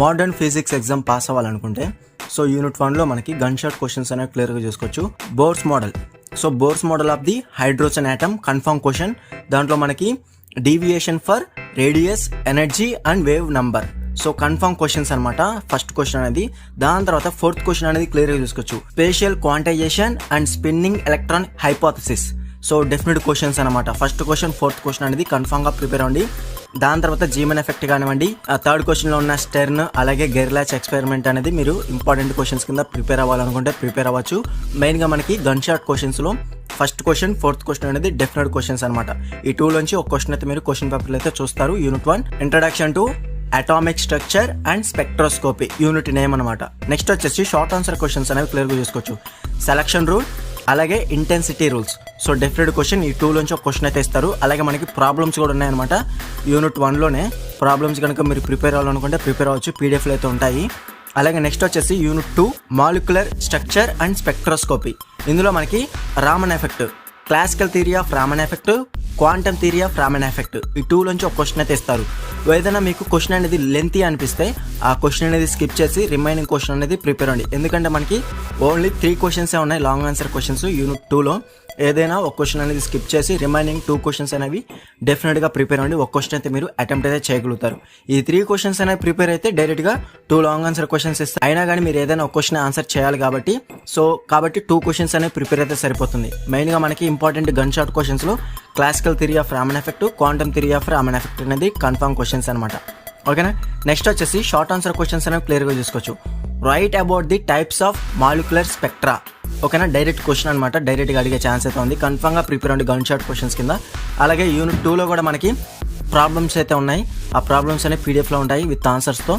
Modern physics exam pass అవ్వాలనుకుంటే so unit 1లో మనకి గన్ షాట్ క్వశ్చన్స్ అనేవి క్లియర్గా చూసుకోవచ్చు. Bohr's model, so Bohr's model of the hydrogen atom confirm question. దాంట్లో మనకి deviation for radius, energy and wave number, so confirm questions అనమాట first question అనేది. దాని తర్వాత ఫోర్త్ క్వశ్చన్ అనేది క్లియర్గా చూసుకోవచ్చు. Spatial quantization and spinning electron hypothesis, so definite questions అనమాట. ఫస్ట్ క్వశ్చన్, ఫోర్త్ క్వశ్చన్ అనేది కన్ఫర్మ్ గా ప్రిపేర్ అవ్వండి. దాని తర్వాత జీమన్ ఎఫెక్ట్ కానివ్వండి, థర్డ్ క్వశ్చన్ లో ఉన్న స్టెర్న్ అలాగే గెర్లాచ్ ఎక్స్పెరిమెంట్ అనేది మీరు ఇంపార్టెంట్ క్వశ్చన్స్ కింద ప్రిపేర్ అవ్వాలనుకుంటే ప్రిపేర్ అవ్వచ్చు. మెయిన్ గా మనకి గన్ షాట్ క్వశ్చన్స్ లో ఫస్ట్ క్వశ్చన్, ఫోర్త్ క్వశ్చన్ అనేది డెఫినెట్ క్వశ్చన్స్ అనమాట. ఈ టూ నుంచి ఒక క్వశ్చన్ అయితే మీరు క్వశ్చన్ పేపర్ అయితే చూస్తారు. Unit 1 introduction to atomic structure and spectroscopy unit name అనమాట. నెక్స్ట్ వచ్చేసి షార్ట్ ఆన్సర్ క్వశ్చన్స్ అనేవి క్లియర్గా చూసుకోవచ్చు. సెలక్షన్ రూల్ అలాగే intensity rules, so definite question ఈ టూ నుంచి ఒక క్వశ్చన్ అయితే ఇస్తారు. అలాగే మనకి ప్రాబ్లమ్స్ కూడా ఉన్నాయన్నమాట. యూనిట్ 1లోనే ప్రాబ్లమ్స్ కనుక మీరు ప్రిపేర్ అవ్వాలనుకుంటే ప్రిపేర్ అవ్వచ్చు, పీడిఎఫ్లు అయితే ఉంటాయి. అలాగే నెక్స్ట్ వచ్చేసి unit 2 molecular structure and spectroscopy. ఇందులో మనకి Raman effect, classical theory of Raman effect, quantum theory of Raman effect, ఈ టూ నుంచి ఒక క్వశ్చన్ అయితే ఇస్తారు. ఏదైనా మీకు క్వశ్చన్ అనేది లెంతీ అనిపిస్తే ఆ క్వశ్చన్ అనేది స్కిప్ చేసి రిమైనింగ్ క్వశ్చన్ అనేది ప్రిపేర్ అవ్వండి. ఎందుకంటే మనకి ఓన్లీ 3 క్వశ్చన్సే ఉన్నాయి లాంగ్ ఆన్సర్ క్వశ్చన్స్ యూనిట్ 2లో. ఏదైనా ఒక క్వశ్చన్ అనేది స్కిప్ చేసి రిమైనింగ్ 2 క్వశ్చన్స్ అనేవి డెఫినెట్గా ప్రిపేర్ అవ్వండి. ఒక క్వశ్చన్ అయితే మీరు అటెంప్ట్ అయితే చేయగలుగుతారు. ఈ 3 క్వశ్చన్స్ అనేవి ప్రిపేర్ అయితే డైరెక్ట్గా 2 లాంగ్ ఆన్సర్ క్వశ్చన్స్ ఇస్తారు. అయినా కానీ మీరు ఏదైనా ఒక క్వశ్చన్ ఆన్సర్ చేయాలి కాబట్టి 2 క్వశ్చన్స్ అనేవి ప్రిపేర్ అయితే సరిపోతుంది. మెయిన్గా మనకి ఇంపార్టెంట్ గన్ షాట్ క్వశ్చన్స్లో classical theory of Raman effect, quantum theory of Raman effect అనేది కన్ఫర్మ్ క్వశ్చన్స్ అనమాట. ఓకేనా. నెక్స్ట్ వచ్చేసి షార్ట్ ఆన్సర్ క్వశ్చన్స్ అనేవి క్లియర్గా చూసుకోవచ్చు. Write about the types of molecular spectra. ఓకేనా, డైరెక్ట్ క్వశ్చన్ అనమాట, డైరెక్ట్గా అడిగే ఛాన్స్ అయితే ఉంది. కన్ఫర్మ్గా ప్రిపేర్ అవ్వండి గన్ షాట్ క్వశ్చన్స్ కింద. అలాగే యూనిట్ 2లో కూడా మనకి ప్రాబ్లమ్స్ అయితే ఉన్నాయి. ఆ ప్రాబ్లమ్స్ అనేవి పీడిఎఫ్లో ఉంటాయి విత్ ఆన్సర్స్తో.